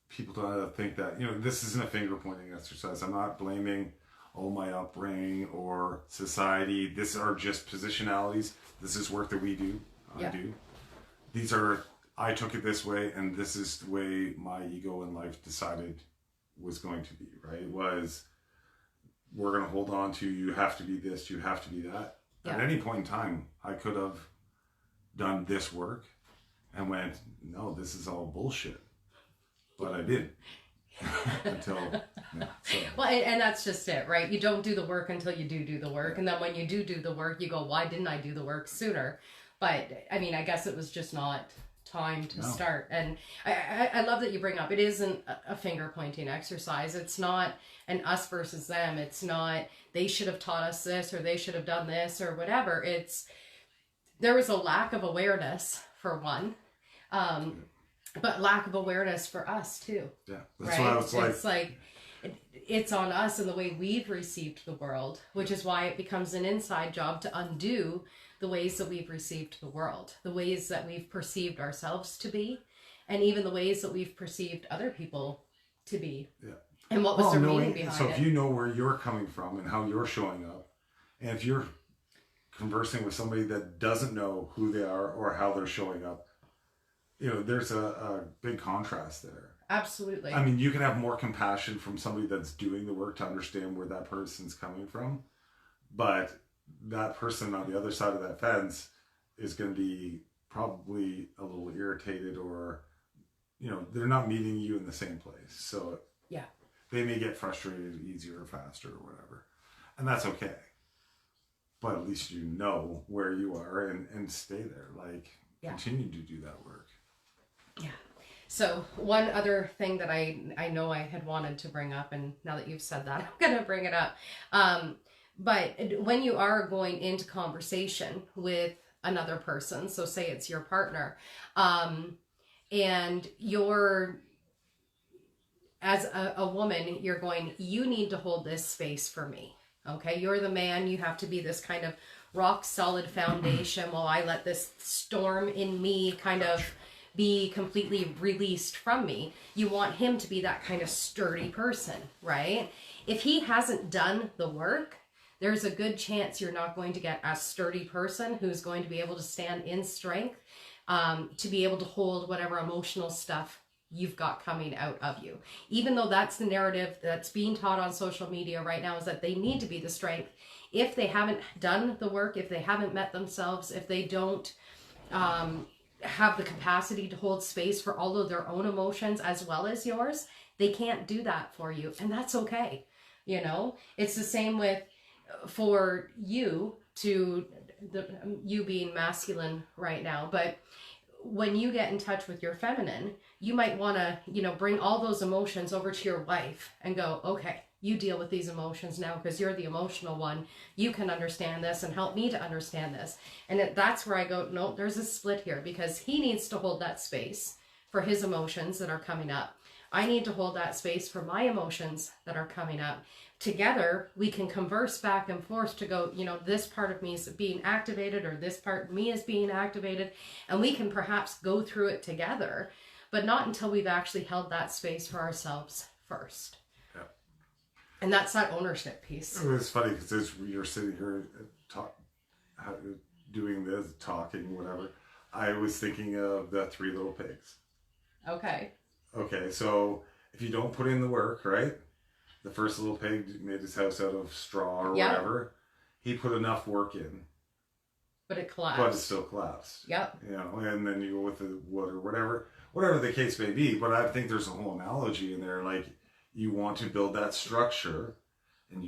B: people to think that, this isn't a finger pointing exercise. I'm not blaming, my upbringing or society. These are just positionalities. This is work that we do. I do. I took it this way, and this is the way my ego in life decided was going to be, right? We're going to hold on to, you have to be this, you have to be that. Yeah. At any point in time, I could have done this work and went, no, this is all bullshit. But I didn't. Until, so.
A: Well, and that's just it, right? You don't do the work until you do the work. And then when you do the work, you go, why didn't I do the work sooner? But I mean, I guess it was just not time to start. And I love that you bring up, it isn't a finger pointing exercise. It's not an us versus them. It's not they should have taught us this or they should have done this or whatever. There was a lack of awareness for one, but lack of awareness for us too.
B: Yeah, that's right? What I was like.
A: It's like it's on us and the way we've received the world, which is why it becomes an inside job to undo the ways that we've received the world, the ways that we've perceived ourselves to be, and even the ways that we've perceived other people to be.
B: Yeah.
A: And what was the meaning behind it.
B: So if you know where you're coming from and how you're showing up, and if you're conversing with somebody that doesn't know who they are or how they're showing up, there's a big contrast there.
A: Absolutely.
B: I mean, you can have more compassion from somebody that's doing the work to understand where that person's coming from, but that person on the other side of that fence is going to be probably a little irritated, or they're not meeting you in the same place, so
A: yeah,
B: they may get frustrated easier or faster or whatever, and that's okay. But at least you know where you are and stay there. Continue to do that work.
A: Yeah. So one other thing that I know I had wanted to bring up, and now that you've said that, I'm going to bring it up. But when you are going into conversation with another person, so say it's your partner, and as a woman, you're going, you need to hold this space for me. Okay, you're the man, you have to be this kind of rock solid foundation while I let this storm in me kind of be completely released from me. You want him to be that kind of sturdy person, right? If he hasn't done the work, there's a good chance you're not going to get a sturdy person who's going to be able to stand in strength, to be able to hold whatever emotional stuff you've got coming out of you. Even though that's the narrative that's being taught on social media right now, is that they need to be the strength. If they haven't done the work, if they haven't met themselves, if they don't have the capacity to hold space for all of their own emotions as well as yours, they can't do that for you. And that's okay. It's the same with, for you you being masculine right now, but when you get in touch with your feminine, you might want to, bring all those emotions over to your wife and go, okay, you deal with these emotions now because you're the emotional one. You can understand this and help me to understand this. And that's where I go, no, there's a split here, because he needs to hold that space for his emotions that are coming up. I need to hold that space for my emotions that are coming up. Together, we can converse back and forth to go, this part of me is being activated, or this part of me is being activated, and we can perhaps go through it together, but not until we've actually held that space for ourselves first.
B: Yeah.
A: And that's that ownership piece.
B: It was funny because you're sitting here doing this, talking, whatever. I was thinking of the Three Little Pigs.
A: Okay.
B: Okay, so if you don't put in the work, right? The first little pig made his house out of straw or whatever. He put enough work in.
A: But it collapsed.
B: But it still collapsed.
A: Yep.
B: And then you go with the wood or whatever the case may be. But I think there's a whole analogy in there. Like, you want to build that structure, and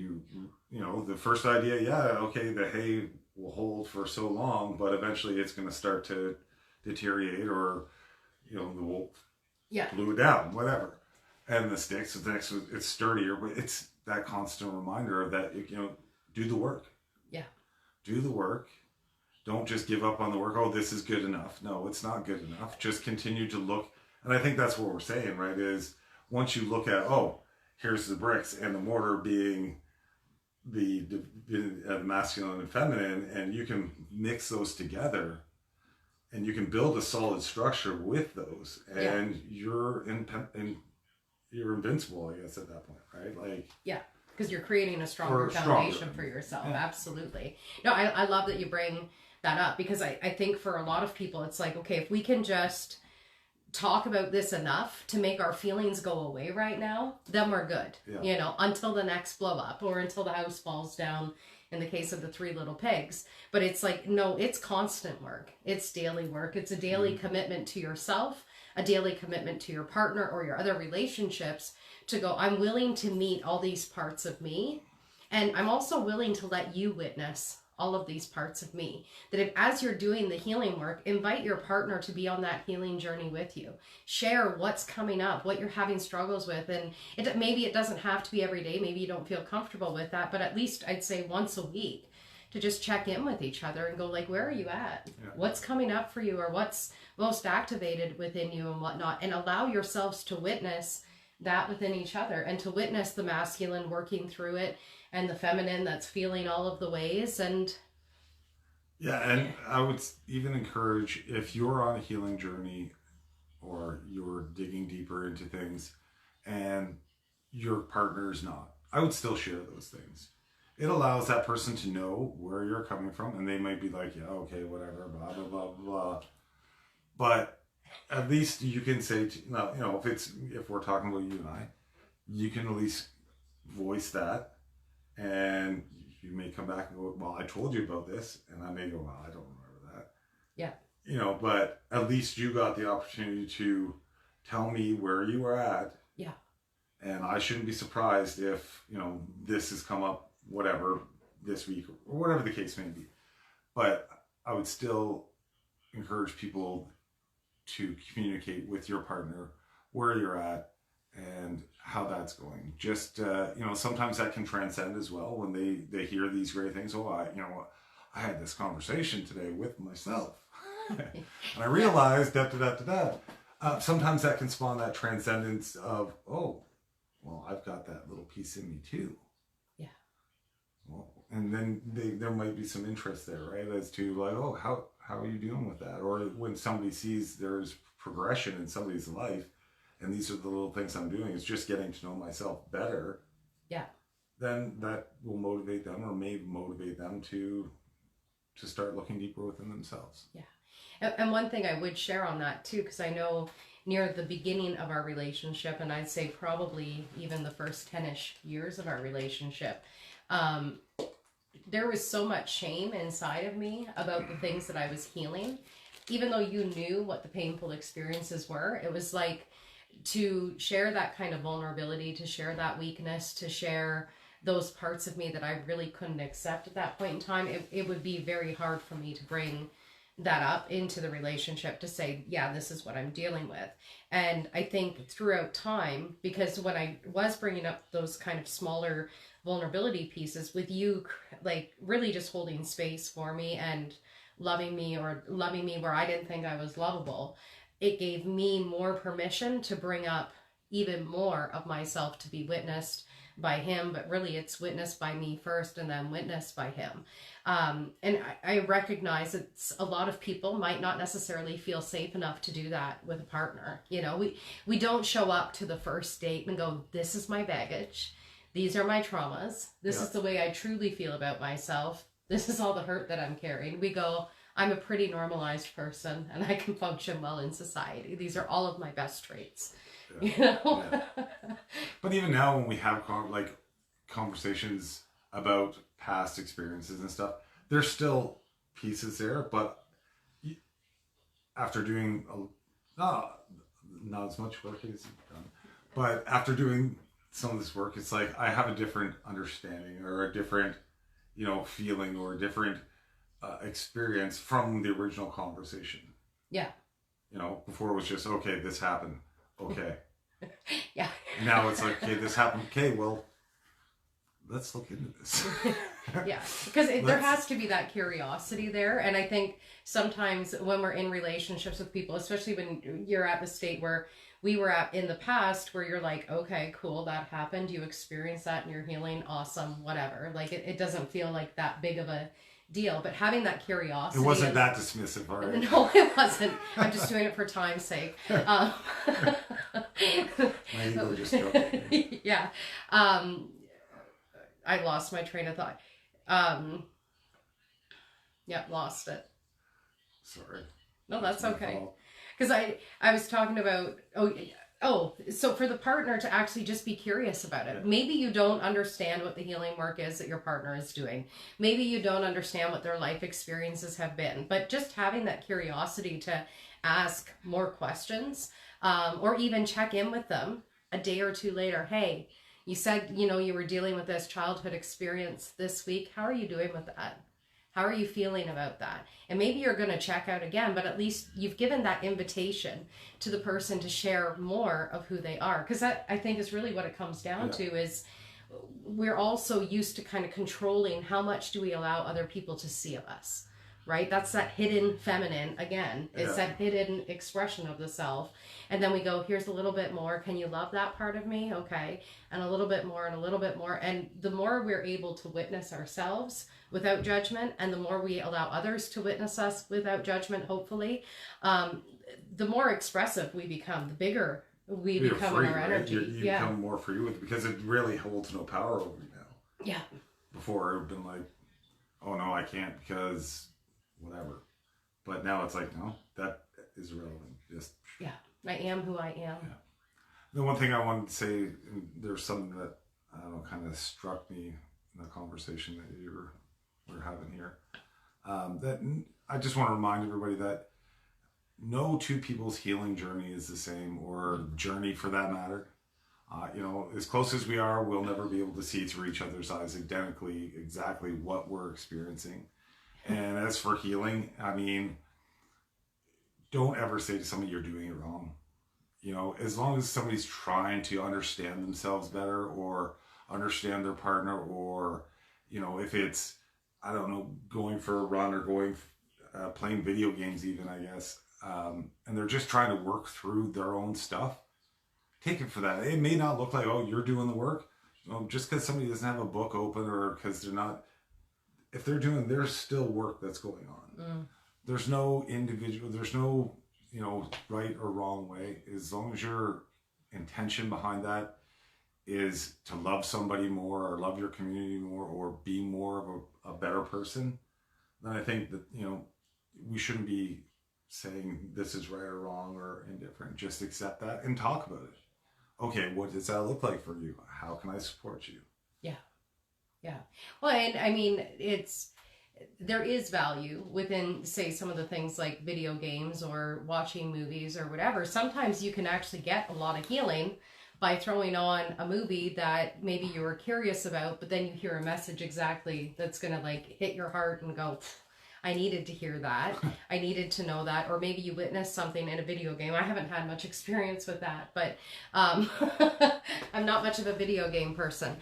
B: the first idea, okay, the hay will hold for so long, but eventually it's going to start to deteriorate, or the wolf blew it down, whatever. And the sticks, it's sturdier, but it's that constant reminder that do the work.
A: Yeah.
B: Do the work. Don't just give up on the work. Oh, this is good enough. No, it's not good enough. Just continue to look. And I think that's what we're saying, right? Is once you look at, here's the bricks and the mortar being the masculine and feminine, and you can mix those together, and you can build a solid structure with those, and you're invincible, I guess, at that point, right? Like,
A: because you're creating a stronger foundation for yourself. Absolutely. No, I love that you bring that up, because I think for a lot of people, it's like, okay, if we can just talk about this enough to make our feelings go away right now, then we're good, until the next blow up, or until the house falls down in the case of the Three Little Pigs. But it's like, no, it's constant work. It's daily work. It's a daily commitment to yourself, a daily commitment to your partner or your other relationships, to go, I'm willing to meet all these parts of me, and I'm also willing to let you witness all of these parts of me. That if, as you're doing the healing work, invite your partner to be on that healing journey with you. Share what's coming up, what you're having struggles with. And maybe it doesn't have to be every day. Maybe you don't feel comfortable with that, but at least I'd say once a week, to just check in with each other and go, like, where are you at? Yeah. What's coming up for you, or what's most activated within you and whatnot, and allow yourselves to witness that within each other, and to witness the masculine working through it, and the feminine that's feeling all of the ways. And
B: I would even encourage, if you're on a healing journey, or you're digging deeper into things and your partner's not, I would still share those things. It allows that person to know where you're coming from, and they might be like, yeah, okay, whatever, blah, blah, blah, blah. But at least you can say, if we're talking about you and I, you can at least voice that. And you may come back and go, well, I told you about this. And I may go, well, I don't remember that.
A: Yeah.
B: But at least you got the opportunity to tell me where you were at.
A: Yeah.
B: And I shouldn't be surprised if, this has come up, whatever, this week, or whatever the case may be. But I would still encourage people to communicate with your partner where you're at and how that's going. Just, sometimes that can transcend as well when they hear these great things. Oh, I had this conversation today with myself. And I realized sometimes that can spawn that transcendence of, oh, well, I've got that little piece in me too.
A: Yeah.
B: Well, and then there might be some interest there, right? As to like, oh, how are you dealing with that? Or when somebody sees there's progression in somebody's life, and these are the little things I'm doing, it's just getting to know myself better.
A: Yeah.
B: Then that will motivate them, or may motivate them to start looking deeper within themselves.
A: Yeah. And one thing I would share on that too, because I know near the beginning of our relationship, and I'd say probably even the first 10-ish years of our relationship, there was so much shame inside of me about the things that I was healing. Even though you knew what the painful experiences were, it was like, to share that kind of vulnerability, to share that weakness, to share those parts of me that I really couldn't accept at that point in time, it would be very hard for me to bring that up into the relationship, to say, yeah, this is what I'm dealing with. And I think throughout time, because when I was bringing up those kind of smaller vulnerability pieces with you, like really just holding space for me and loving me where I didn't think I was lovable, it gave me more permission to bring up, even more of myself to be witnessed by him, but really it's witnessed by me first and then witnessed by him. And I recognize that a lot of people might not necessarily feel safe enough to do that with a partner. You know, we don't show up to the first date and go, this is my baggage. These are my traumas. This is the way I truly feel about myself. This is all the hurt that I'm carrying. We go, I'm a pretty normalized person and I can function well in society. These are all of my best traits. Yeah. You know?
B: Yeah. But even now when we have conversations about past experiences and stuff, there's still pieces there, but after doing not as much work as you've done, but after doing some of this work, it's like I have a different understanding or a different, you know, feeling or a different experience from the original conversation. Yeah. You know, before it was just, okay, this happened. Okay.
A: Yeah.
B: Now it's like, okay, this happened. Okay, well, let's look into this.
A: Yeah, because there has to be that curiosity there. And I think sometimes when we're in relationships with people, especially when you're at the state where we were at in the past, where you're like, okay, cool, that happened. You experienced that and you're healing. Awesome, whatever. Like it doesn't feel like that big of a deal, but having that curiosity.
B: It wasn't that dismissive, all right?
A: No, it wasn't. I'm just doing it for time's sake.
B: My ego just joking.
A: Yeah. I lost my train of thought. Yeah, lost it.
B: Sorry.
A: No, that's okay. Because I was talking about, so for the partner to actually just be curious about it. Maybe you don't understand what the healing work is that your partner is doing. Maybe you don't understand what their life experiences have been. But just having that curiosity to ask more questions, or even check in with them a day or two later. Hey, you said, you know, you were dealing with this childhood experience this week. How are you doing with that? How are you feeling about that? And maybe you're going to check out again, but at least you've given that invitation to the person to share more of who they are. Because that, I think, is really what it comes down to, is we're also used to kind of controlling how much do we allow other people to see of us, right? That's that hidden feminine again. It's that hidden expression of the self. And then we go, here's a little bit more. Can you love that part of me? Okay. And a little bit more and a little bit more. And the more we're able to witness ourselves without judgment, and the more we allow others to witness us without judgment, hopefully, the more expressive we become, the bigger we become in our energy.
B: You become more free with it, because it really holds no power over you now.
A: Yeah.
B: Before it would have been like, oh no, I can't because whatever. But now it's like, no, that is irrelevant. Just
A: I am who I am.
B: Yeah. The one thing I wanted to say, and there's something that I don't know, kind of struck me in the conversation that we're having here. That I just want to remind everybody that no two people's healing journey is the same, or journey for that matter. You know, as close as we are, we'll never be able to see through each other's eyes identically exactly what we're experiencing. And as for healing, I mean, don't ever say to somebody you're doing it wrong. You know, as long as somebody's trying to understand themselves better, or understand their partner, or, you know, if it's, I don't know, going for a run, or going, playing video games even, I guess, and they're just trying to work through their own stuff, take it for that. It may not look like, oh, you're doing the work. You know, just because somebody doesn't have a book open, or because they're not, if they're doing, there's still work that's going on. There's no individual, there's no, you know, right or wrong way. As long as your intention behind that is to love somebody more, or love your community more, or be more of a better person, then I think that, you know, we shouldn't be saying this is right or wrong or indifferent. Just accept that and talk about it. Okay, what does that look like for you? How can I support you?
A: Yeah. Well, and I mean, there is value within, say, some of the things like video games or watching movies or whatever. Sometimes you can actually get a lot of healing by throwing on a movie that maybe you were curious about, but then you hear a message exactly that's going to like hit your heart and go, I needed to hear that. I needed to know that. Or maybe you witnessed something in a video game. I haven't had much experience with that, but I'm not much of a video game person.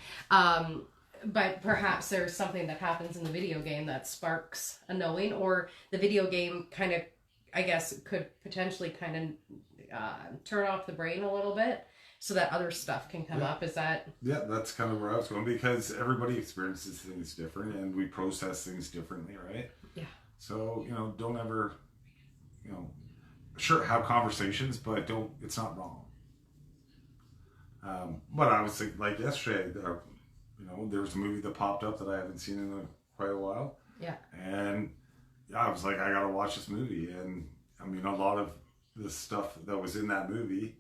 A: But perhaps there's something that happens in the video game that sparks a knowing, or the video game kind of, I guess, could potentially kind of turn off the brain a little bit so that other stuff can come up. Is that?
B: Yeah, that's kind of where I was going, because everybody experiences things different and we process things differently, right?
A: Yeah.
B: So, don't ever, sure, have conversations, but it's not wrong. But I was thinking, like yesterday, there was a movie that popped up that I haven't seen in quite a while.
A: Yeah.
B: And I was like, I got to watch this movie. And I mean, a lot of the stuff that was in that movie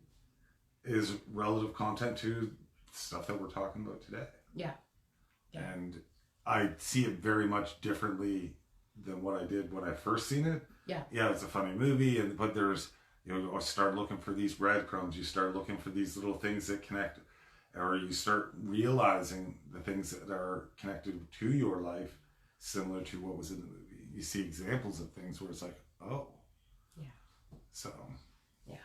B: is relative content to stuff that we're talking about today.
A: Yeah.
B: And I see it very much differently than what I did when I first seen it. Yeah, it's a funny movie, but there's, I start looking for these breadcrumbs. You start looking for these little things that connect, or you start realizing the things that are connected to your life, similar to what was in the movie. You see examples of things where it's like, oh,
A: yeah.
B: So,
A: yeah.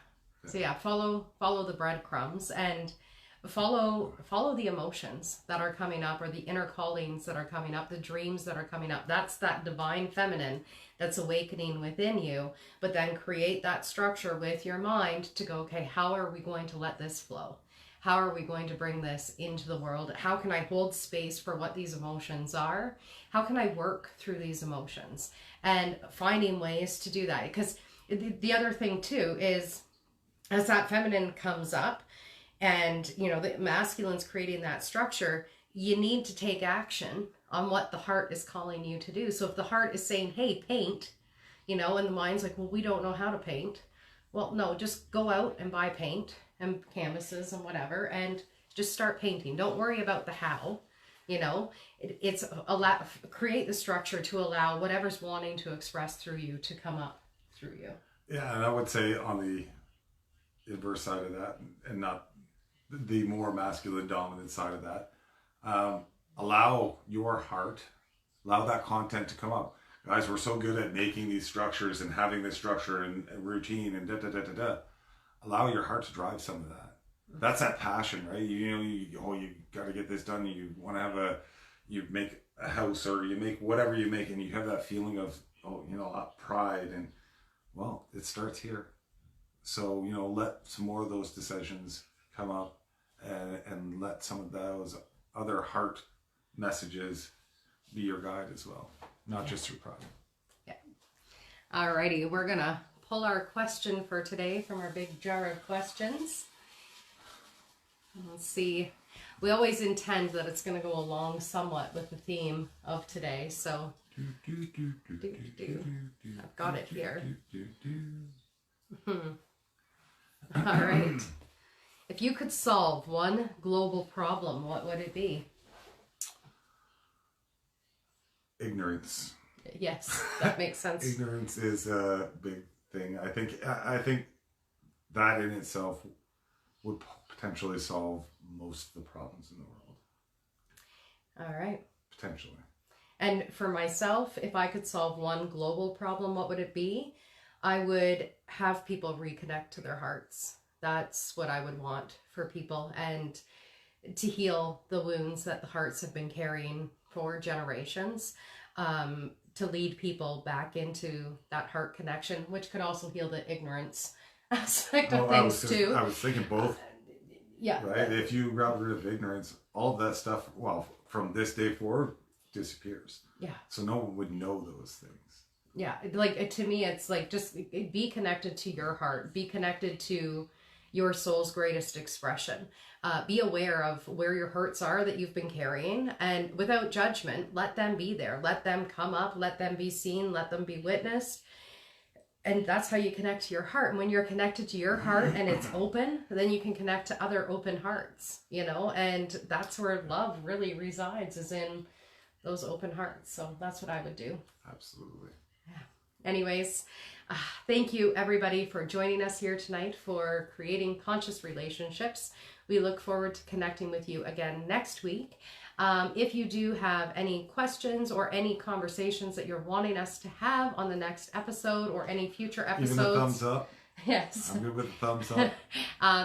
A: So yeah, follow the breadcrumbs and follow the emotions that are coming up, or the inner callings that are coming up, the dreams that are coming up. That's that divine feminine that's awakening within you. But then create that structure with your mind to go, okay, how are we going to let this flow? How are we going to bring this into the world? How can I hold space for what these emotions are? How can I work through these emotions? And finding ways to do that. Because the other thing too is, as that feminine comes up, and the masculine's creating that structure, you need to take action on what the heart is calling you to do. So if the heart is saying, hey, paint, and the mind's like, well, we don't know how to paint. Well, no, just go out and buy paint and canvases and whatever, and just start painting. Don't worry about the how. It's create the structure to allow whatever's wanting to express through you to come up through you.
B: Yeah, and I would say on the inverse side of that, and not the more masculine dominant side of that, allow your heart, allow that content to come up. Guys, we're so good at making these structures and having this structure and routine and da. Allow your heart to drive some of that. That's that passion, right? You got to get this done. You want to you make a house, or you make whatever you make, and you have that feeling of, pride. And well, it starts here. So, let some more of those decisions come up, and let some of those other heart messages be your guide as well, not just through pride.
A: Yeah. Alrighty, we're gonna pull our question for today from our big jar of questions. Let's see. We always intend that it's going to go along somewhat with the theme of today, so I've got it here. All right. If you could solve one global problem, what would it be?
B: Ignorance.
A: Yes, that makes sense.
B: Ignorance is a big thing. I think that in itself would potentially solve most of the problems in the world.
A: All right.
B: Potentially.
A: And for myself, if I could solve one global problem, what would it be? I would have people reconnect to their hearts. That's what I would want for people, and to heal the wounds that the hearts have been carrying for generations, to lead people back into that heart connection, which could also heal the ignorance aspect of things too.
B: I was thinking both.
A: Yeah.
B: Right? If you got rid of ignorance, all of that stuff, well, from this day forward, disappears.
A: Yeah.
B: So no one would know those things.
A: Yeah. Like, to me, it's like, just be connected to your heart. Be connected to your soul's greatest expression. Be aware of where your hurts are that you've been carrying, and without judgment, let them be there. Let them come up. Let them be seen. Let them be witnessed. And that's how you connect to your heart. And when you're connected to your heart and it's open, then you can connect to other open hearts, and that's where love really resides, is in those open hearts. So that's what I would do.
B: Absolutely.
A: Yeah. Anyways, thank you everybody for joining us here tonight for Creating Conscious Relationships. We look forward to connecting with you again next week. If you do have any questions or any conversations that you're wanting us to have on the next episode or any future episodes.
B: Even a thumbs up.
A: Yes.
B: I'm good with a thumbs up.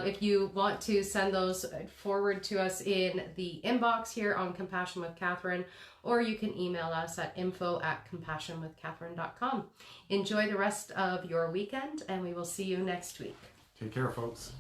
A: If you want to send those forward to us in the inbox here on Compassion with Catherine, or you can email us at info@compassionwithcatherine.com. Enjoy the rest of your weekend, and we will see you next week.
B: Take care, folks.